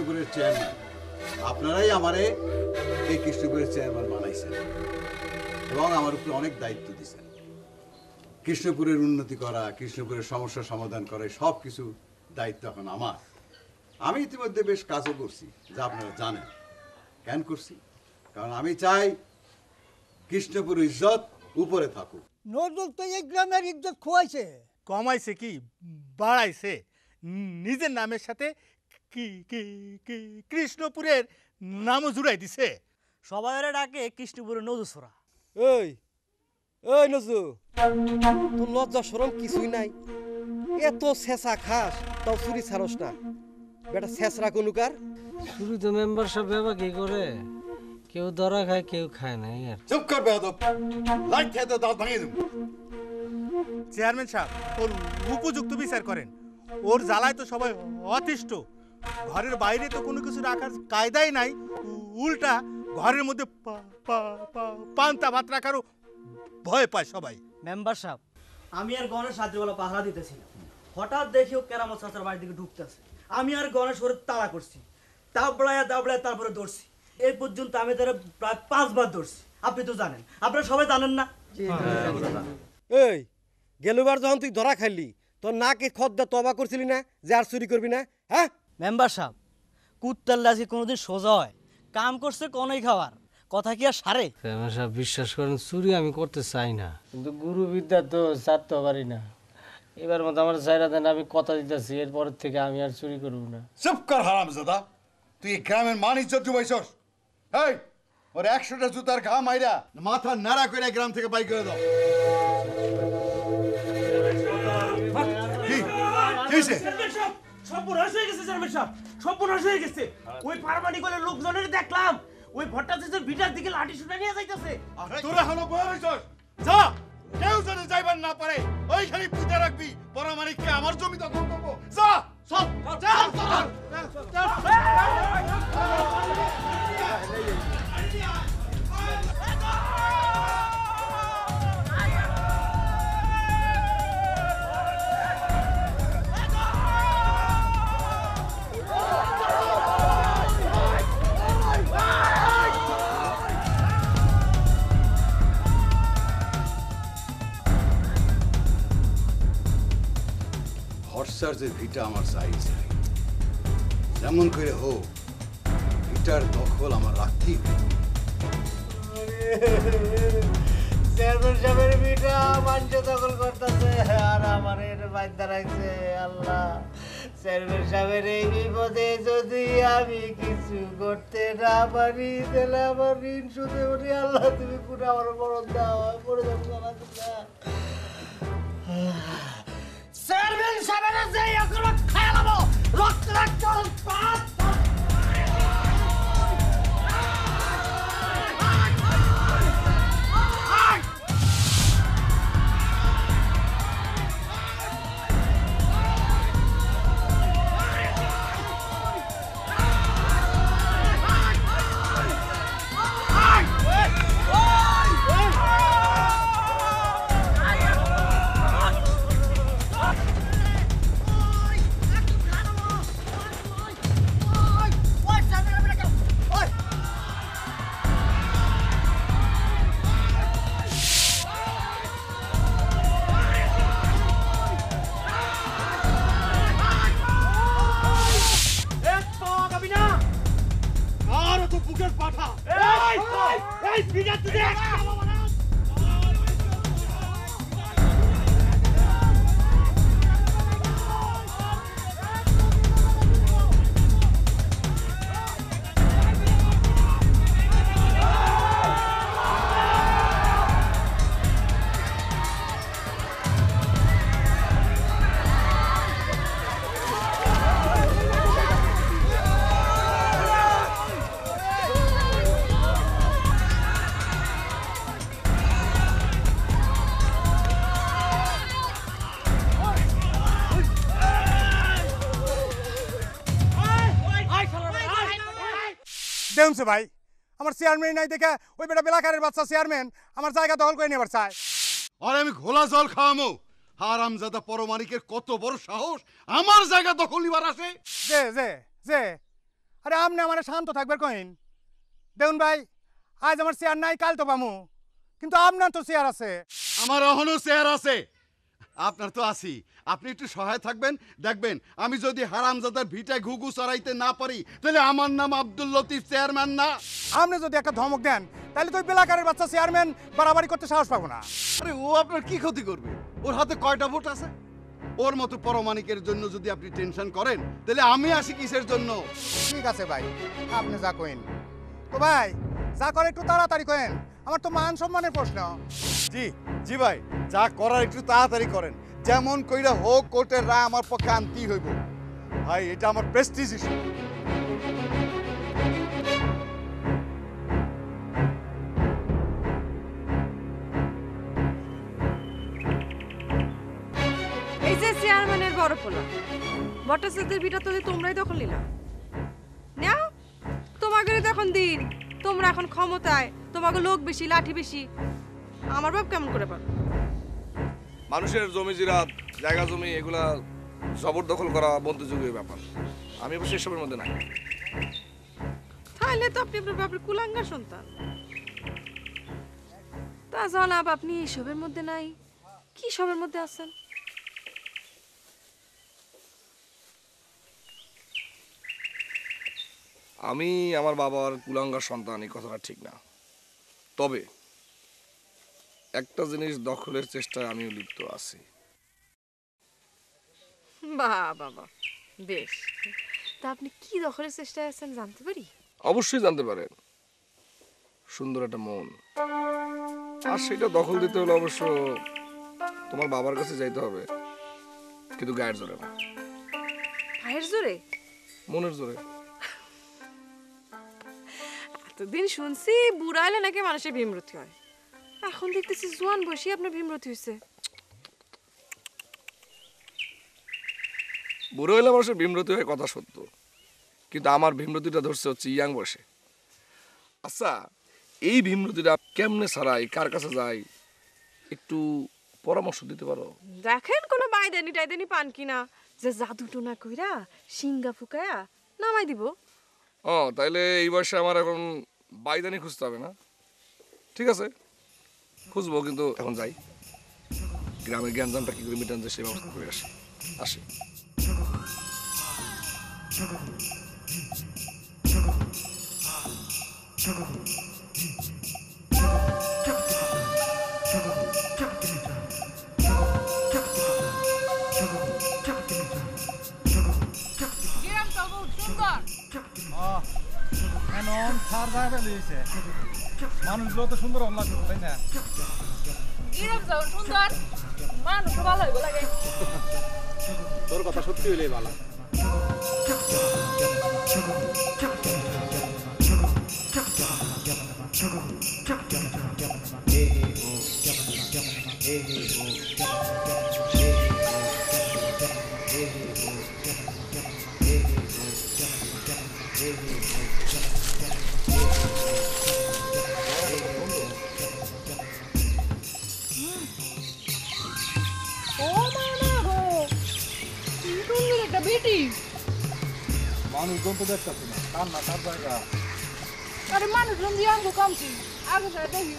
কৃষ্ণপুরের chairman, আপনারাই আমারে এই কৃষ্ণপুরের চেয়ারম্যান বানাইছেন এবং আমার উপরে অনেক দায়িত্ব দিয়েছেন। কৃষ্ণপুরের উন্নতি করা, কৃষ্ণপুরের সমস্যা সমাধান করা, সব কিছু দায়িত্ব এখন আমার। আমি ইতিমধ্যে বেশ কাজও করছি, যা আপনারা জানেন। কেন করছি? কারণ আমি চাই কৃষ্ণপুর ইজ্জত উপরে থাকুক। নজরুল তো এই গ্রামের ইজ্জত খোয়াইছে। কমাইছে কি বাড়াইছে? নিজের নামের সাথে কৃষ্ণপুরের নামও জুড়াই দিছে। সবাই ডাকে কৃষ্ণপুরের নজুসরা। ওই ওই নজু, তোর লজ্জা শরম কিছুই নাই? এত শেষা খাস তাও চুরি ছাড়স না, বেটা শেষরা কোনুকার। শুরু তো মেম্বার সব ব্যবহার কি করে, কেউ ধরা খায় কেউ খায় না। আর চুপ কর বেয়াদব, লাইট খেয়ে তো দাঁত ভাঙিয়ে দেবো। চেয়ারম্যান সাহেব, ওর উপযুক্ত বিচার করেন। ওর জ্বালায় তো সবাই অতিষ্ঠ। ঘরের বাইরে তো কোনো কিছু রাখার কায়দাই নাই, উল্টা ঘরের মধ্যে পান্তা ভাত রাখারও ভয় পায় সবাই। মেম্বার সাহেব, আমি আর গণেশ রাত্রিবেলা পাহারা দিতেছিলাম, হঠাৎ দেখি ও কেরামত চাচার বাড়ির দিকে ঢুকতেছে। আমি আর গণেশ ওর তাড়া করছি, দাবড়ায় তারপরে দৌড়ছি। এই পর্যন্ত আমি তারা প্রায় 5 বার দৌড়ছি। আপনি তো জানেন, আপনারা সবাই জানেন না? এই গেলুবার যখন তুই ধরা খাইলি, তোর নাকে খদ্দা তবা করছিলি না যে আর চুরি করবি না? হ্যাঁ মেম্বার সাহেব, কুত্তার লাজি কোনোদিন সোজা হয়? কাম করছে কনই খাওয়ার কথা কি আর সারে? চেয়ারম্যান সাহেব বিশ্বাস করেন, চুরি আমি করতে চাই না, কিন্তু গুরুবিদ্যা তো ছাড়তে পারি না। এবার মতো আমার চাইরা দেন, আমি কথা দিতেছি এরপরের থেকে আমি আর চুরি করবো না। চুপ কর হারামজাদা, তুই এই গ্রামের মান ইজ্জত ডুবাইছস। এই ওর 100টা জুতার ঘা মাইরা মাথা নাড়া করে গ্রাম থেকে বাই করে দাও। কি কিসে? সর্বনাশ হয়ে গেছে চেয়ারম্যান সাহেব, সর্বনাশ হয়ে গেছে। ওই পারমাণিকের লোকজনের দেখলাম ওই ভট্টাচার্যের ভিটার দিকে লাঠি শুনে নিয়ে যাইতেছে। তোরা হলো বয়সস, যা কেউ যেন যাইবার না পারে ওইখানে পুঁতে রাখবি। পরামানিককে আমার জমি দখল করবো, যা সব ভট্টাচার্যের ভিটা আমার চাই চাই, যেমন করে হোক ভিটার দখল আমার রাখতেই হবে। চেয়ারম্যান সাহেবের ভিটা মানুষ দখল করতেছে আর আমার এর বাধ্যা রাখছে। আল্লাহ, চেয়ারম্যান সাহেবের এই বিপদে যদি আমি কিছু করতে না পারি তাহলে আমার ঋণ শুধু উঠি। আল্লাহ, তুমি পুরো আমার মরণ দাও, পড়ে যাবো না। চেয়ারম্যান সাহেবের যে এগুলো খেলাবো রক্ত রক্ত দেখুনছে ভাই, আমার চেয়ারম্যান নাই দেখে ওই বেটা বেলাকারের বাচ্চা চেয়ারম্যান আমার জায়গা দখল করে নেবার চায়। আর আমি ঘোলা জল খাওয়ামো। হারামজাদা পরমানিকের কত বড় সাহস আমার জায়গা দখল নিবার আসে। যে যে যে আরে আপনি আমার শান্ত থাকবে কইন। দেখুন ভাই, আজ আমার চেয়ার নাই, কাল তো পামু, কিন্তু আপনার তো চেয়ার আছে। আমার এখনো চেয়ার আছে, আপনার তো আছি। আপনি একটু সহায় থাকবেন, দেখবেন আমি যদি হারামজাদার ভিটায় ঘুঘু চড়াইতে না পারি তাহলে আমার নাম আব্দুল লতিফ চেয়ারম্যান না। আপনি যদি একটা ধমক দেন তাহলে তো ওই বেলাকারের বাচ্চা চেয়ারম্যান বাড়াবাড়ি করতে সাহস পাবো না। আরে ও আপনার কি ক্ষতি করবে? ওর হাতে কয়টা ভোট আছে? ওর মতো পরমাণিকের জন্য যদি আপনি টেনশন করেন তাহলে আমি আসি কিসের জন্য? ঠিক আছে ভাই, আপনি যা কইন। তো ভাই যা করে একটু তাড়াতাড়ি কইন, আমার তো মান সম্মানের প্রশ্ন। জি জি ভাই, যা করার একটু তাড়াতাড়ি করেন। যেমন কইরা হোক কোর্টের রায় আমার পক্ষে আনতেই হইব ভাই, এটা আমার প্রেস্টিজ ইস্যু। এই যে চেয়ারম্যানের বড় পোলা ভট্টাচার্যের ভিটা তলে তোমরাই দখল নিলা। নাও তোমাদের এখন দিন, তোমরা এখন ক্ষমতায়, তোমাকে লোক বেশি, লাঠি বেশি। আমার বাপ কেমন করে পারো? মানুষের জমি জিরাত, জায়গা জমি এগুলা জবরদখল করা মধ্যযুগীয় ব্যাপার। আমি অবশ্য এসবের মধ্যে নাই। তাহলে তো আপনি আপনার বাপের কুলাঙ্গার সন্তান। তা জনাব, আপনি এসবের মধ্যে নাই, কি সবের মধ্যে আছেন? আমি আমার বাবার কুলাঙ্গার সন্তান, এই কথাটা ঠিক না। তবে একটা জিনিস দখলের চেষ্টায় আমিও লিপ্ত আছি। বাহ বাবা, বেশ। তা আপনি কি দখলের চেষ্টায় আছেন জানতে পারি? অবশ্যই জানতে পারেন। সুন্দর একটা মন, আর সেটা দখল দিতে হলে অবশ্য তোমার বাবার কাছে যাইতে হবে, কিন্তু গায়ের জোরে না, পায়ের জোরে, মনের জোরে। এতদিন শুনছি বুড়া হলে নাকি মানুষের ভীমরতি হয়, এখন দেখতেছি জোয়ান বসে আপনার ভীমরতি হয়েছে। বুড়ো হইলে মানুষের ভীমরতি হয় কথা সত্য, কিন্তু আমার ভীমরতিটা ধরছে হচ্ছে ইয়াং বয়সে। আচ্ছা, এই ভীমরতিটা কেমনে ছাড়াই, কার কাছে যাই, একটু পরামর্শ দিতে পারো? দেখেন কোনো বাইদানি টাইদানি পান কিনা, যে জাদু টোনা কইরা সিঙ্গা ফুকায়া নামাই দিব। ও, তাইলে এই বয়সে আমার এখন বাইদানি খুঁজতে হবে না? ঠিক আছে, খুঁজবো, কিন্তু এখন যাই, গ্রামের জ্ঞানজামটা কি করে মিটান যায় সেই ব্যবস্থা করে আসি। আসি। মানুষগুলো তো সুন্দর অন্য লাগছে, তাই না? সুন্দর মানুষ ভালো হইব লাগে। তোর কথা সত্যি হইলেই ভালো। মানুষজন তো দেখতেছি না, তার না তার জায়গা। আরে মানুষজন দিয়ে আনবো কামছি, আগে সাথে দেখি।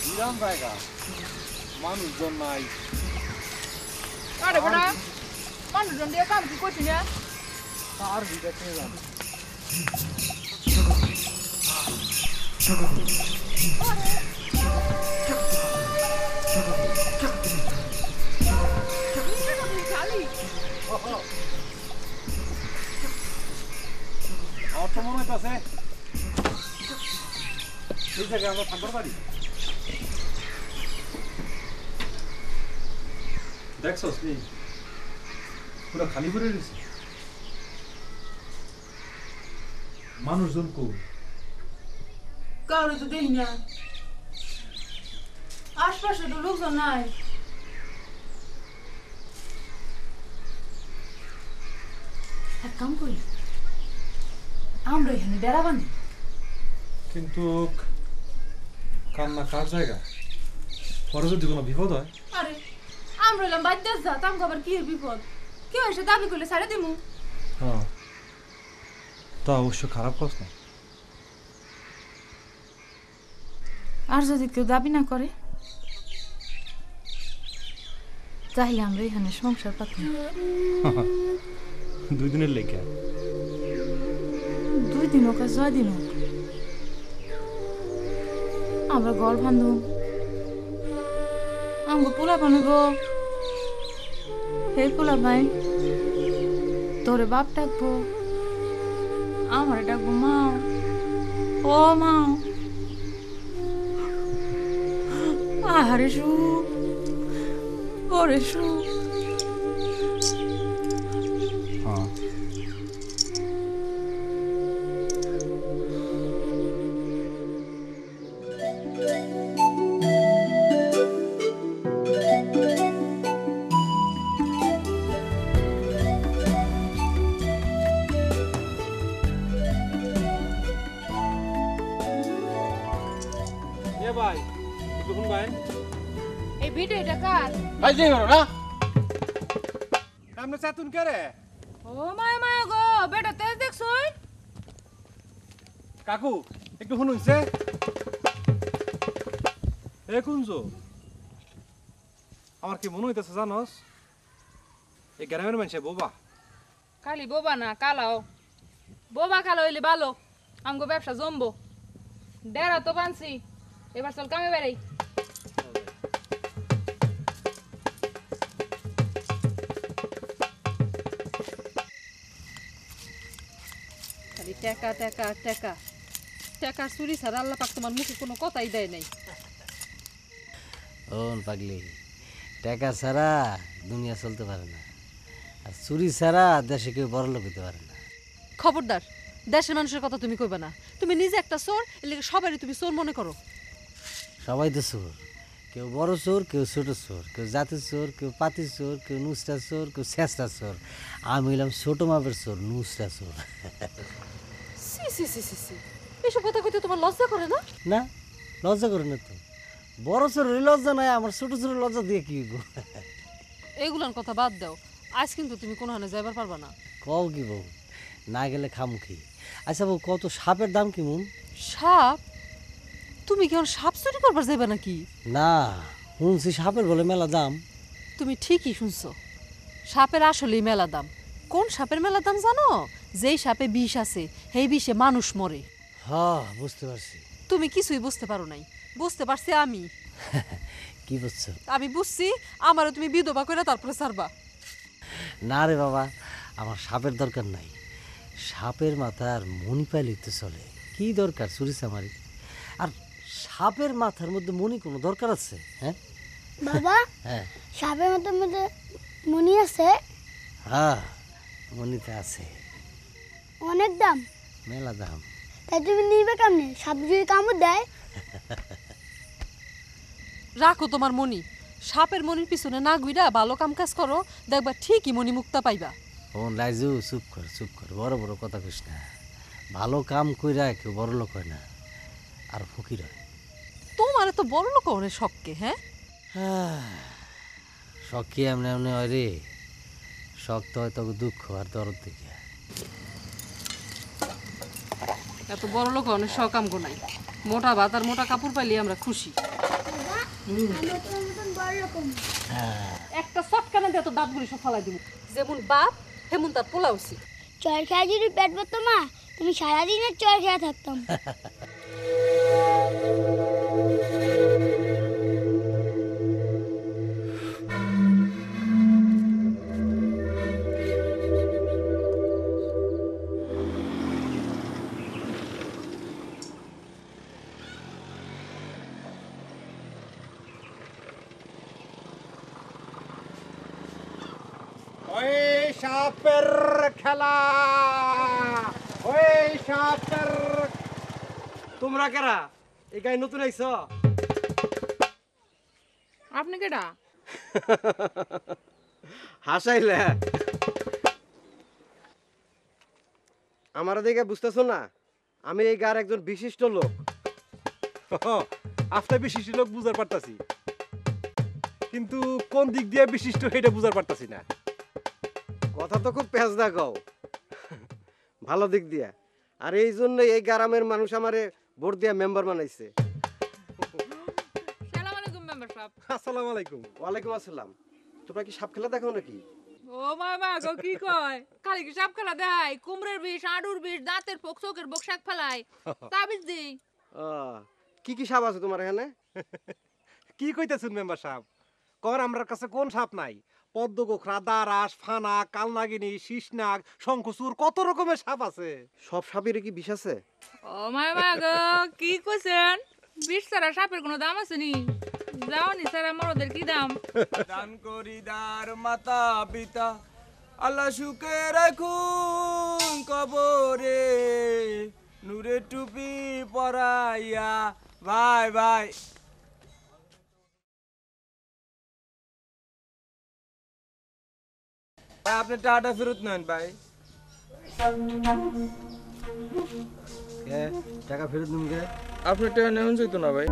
বিরাম জায়গা, মানুষজন নাই। আরে বড়া, মানুষজন দিয়ে কাম কি করছি না? তার ভিতরে কে জানে? আমার তো মনে হইতেছে সেই জায়গায় আমরা থাকতে পারি। দেখছস কি পুরো খালি করে রয়েছে, মানুষজন কই? কারো তো দেখি না, আশপাশে তো লোকজন নাই। এক কাম করি, আমরা এখানে ডেরা বাঁধি। কিন্তু কান্না কার জায়গা? পরে যদি কোনো বিপদ হয়? আরে আমরা হলাম বাদ্যাস যা তাম আবার কি বিপদ কেউ এসে দাবি করলে সারে দিমু। হ্যাঁ, তা অবশ্য খারাপ কথা না। আর যদি কেউ দাবি না করে তাহলে আমরা এখানে সংসার পাতি 2 দিনের লেগে 2 দিন হোক আর 6 দিন হোক আমরা ঘর বান্ধব আমাকে পোলা বানাব। হে পোলা ভাই তোরে বাপ ডাকবো, আমারে ডাকবো মাও। ও মাও আহারে সুখ, ওরে সুখ। হ্যাঁ, এ ভাই একটু শুন ভাই। এই ভিডিওটা কার? ভাই যাই বলো না আপনি চাতুন কে রে? ও মায়া মায়া গো বেটা তেজ দেখছই? কাকু একটু শুনুনছে এ কুঞ্জো, আমার কি মনে হইতেছে জানোস, এই গ্রামের মানুষে বোবা। খালি বোবা না কালাও, বোবা কালো হইলে ভালো, আমগো ব্যবসা জমবো। ডেরা তো বানছি, এবার চল কামে বেড়াই। খালি টাকা টাকা টাকা টাকার চুরি ছাড়া আল্লাহ পাক তোমার মুখে কোনো কথাই দেয় নাই। ওন পাগলি, টাকা ছাড়া দুনিয়া চলতে পারে না, আর চুরি ছাড়া দেশে কেউ বড় লোক হতে পারে না। খবরদার, দেশের মানুষের কথা তুমি কইবা না। তুমি নিজে একটা চোর, এর সবাই তুমি চোর মনে করো। সবাই তো চোর, কেউ বড় চোর, কেউ ছোট চোর, কেউ জাতির চোর, কেউ পাতি চোর, কেউ নুসরা চোর, কেউ শেষরা চোর। আমি হইলাম ছোট মাপের চোর, নুসরা চোর। সি সি সি সি সি, এসব কথা কইতে তোমার লজ্জা করে না? না, লজ্জা করে না তো। বড় চোরের লজ্জা নাই, আমার ছোট চোরের লজ্জা দিয়ে কি হইব? এগুলার কথা বাদ দাও, আজ কিন্তু তুমি কোনোখানে যাইবার পারবা না। কও কি বউ, না গেলে খামুখি। আচ্ছা বউ, কত সাপের দাম কেমন? সাপ? তুমি কি সাপ চুরি করবার যাইবা নাকি? না, শুনছি সাপের বলে মেলা দাম। তুমি ঠিকই শুনছো, সাপের আসলেই মেলা দাম। কোন সাপের মেলা দাম জানো? যেই সাপে বিষ আছে, সেই বিষে মানুষ মরে। হ্যাঁ, বুঝতে পারছি। তুমি কিছুই বুঝতে পারো নাই, বুঝতে পারছি আমি। কি বুঝছো? আমি বুঝছি, আমারও তুমি বিধবা করে তারপরে ছাড়বা। না রে বাবা, আমার সাপের দরকার নাই। সাপের মাথার মণি পাইলেই তো চলে। কি দরকার চুরি চামারি? আর সাপের মাথার মধ্যে মণি কোনো দরকার আছে? হ্যাঁ বাবা, হ্যাঁ সাপের মাথার মধ্যে মণি আছে? হ্যাঁ, মণিতে আছে। অনেক দাম? মেলা দাম। তাই তুমি নিবে কেমনে? সাপ যদি কামড় দেয়? রাখো তোমার মণি, সাপের মণির পিছনে না ঘুইরা ভালো কাম কাজ করো, দেখবা ঠিকই মণি মুক্তা পাইবা। ও লাইজু, চুপ কর চুপ কর, বড় বড় কথা কইস না। ভালো কাম কইরা কেউ বড় লোক হয় না, আর ফকির হয়। তোমার তো বড় লোক অনেক শখকে। হ্যাঁ, শখ কি এমনি এমনি হয় রে? শখ তো হয় তোকে দুঃখ আর দরদ দেখে। এত বড় লোক অনেক শখ আমগো নাই। মোটা ভাত আর মোটা কাপড় পাইলে আমরা খুশি। একটা চটকানা দিয়ে তো দাঁতগুলি সব ফালাই দিব। যেমন বাপ হেমন তার পোলা উচিত। চর খেয়ে যদি পেট ভরতো মা, তুমি সারাদিনের চর খেয়ে থাকতাম। ওই সাপের খেলা, ওই সাপের। তোমরা কেরা এই গায়ে নতুন আইছ? আপনি কেডা? হাসাইলে আমার দিকে বুঝতেছো না? আমি এই গার একজন বিশিষ্ট লোক। আপনার বিশিষ্ট লোক বুঝতে পারতাছি, কিন্তু কোন দিক দিয়ে বিশিষ্ট এটা বুঝার পারতাছি না। কথা তো খুব পেঁচদা কও, ভালো দিক দিয়া। আর এই জন্য এই গ্রামের মানুষ আমারে ভোট দিয়া মেম্বার বানাইছে। সালাম আলাইকুম মেম্বার সাহেব। আসসালামু আলাইকুম। ওয়ালাইকুম আসসালাম। তোমরা কি সাপ খেলা দেখো নাকি? ও মামা গো কি কয়, খালি কি সাপ খেলা দেয়? কুমড়ের বিষ, আডুর বিষ, দাঁতের পোক, চোখের পোক, শাক ফেলায়, তাবিজ দেই। কি কি সাপ আছে তোমার এখানে? কি কইতেছেন মেম্বার সাহেব? কর আমরার কাছে কোন সাপ নাই? পদ্ম গোখরা, দারাস, ফানা, কালনাগিনী, শীষনাগ, শঙ্খচূড়, কত রকমের সাপ আছে। সব সাপের কি বিষ আছে? ও মামা গো কি কইছেন? বিষ ছাড়া সাপের কোনো দাম আছে নি? যাও নি স্যার, আমার ওদের কি দাম? দান করিদার মাতা পিতা আল্লাহ সুখে রাখুন কবরে, নূরে টুপি পরাইয়া। ভাই ভাই আপনি টাটা ফেরত নেন ভাই। টাকা ফেরত নিন গে? আপনি টাকা নেওয়া যেত না ভাই।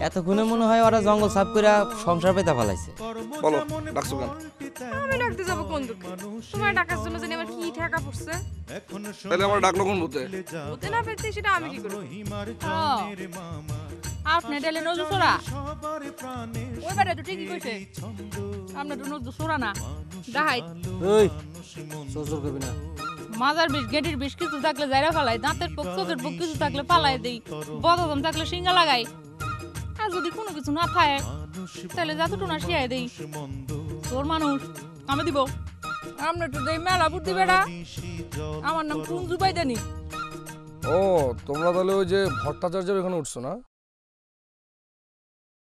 এতক্ষণে মনে হয় ওরা জঙ্গল সাফ করে সংসার পেতে ফেলাইছে। বলো ডাকছো কেন? আমি ডাকতে যাবো কোন দুঃখে? তোমার ডাকার জন্য জানি আমার কি ঠেকা পড়ছে। তাহলে আমার ডাকলো কোন ভূতে? ভূতে না পেতে সেটা আমি কি করব? আপনি ডেলে নজর সোরা, ওই বারে তো ঠিকই কইছে। আপনি তো নজর সোরা না, দেখাই। ওই সজর করবি না। মাজার বিষ, গেটির বিষ কিছু থাকলে জায়রা ফালাই, দাঁতের পোক, চোখের পোক কিছু থাকলে পালাই দেই, বদদম থাকলে সিঙ্গা লাগাই। আর যদি কোনো কিছু না থাকে তাহলে যাতটুকু শিয়াই দেই। তোর মানুষ আমি দিব। আমরা তো দেই মেলা বুদ্ধি বেড়া। আমার নাম কুঞ্জু বাইদানি। ও তোমরা তাহলে ওই যে ভট্টাচার্যের এখানে উঠছো না?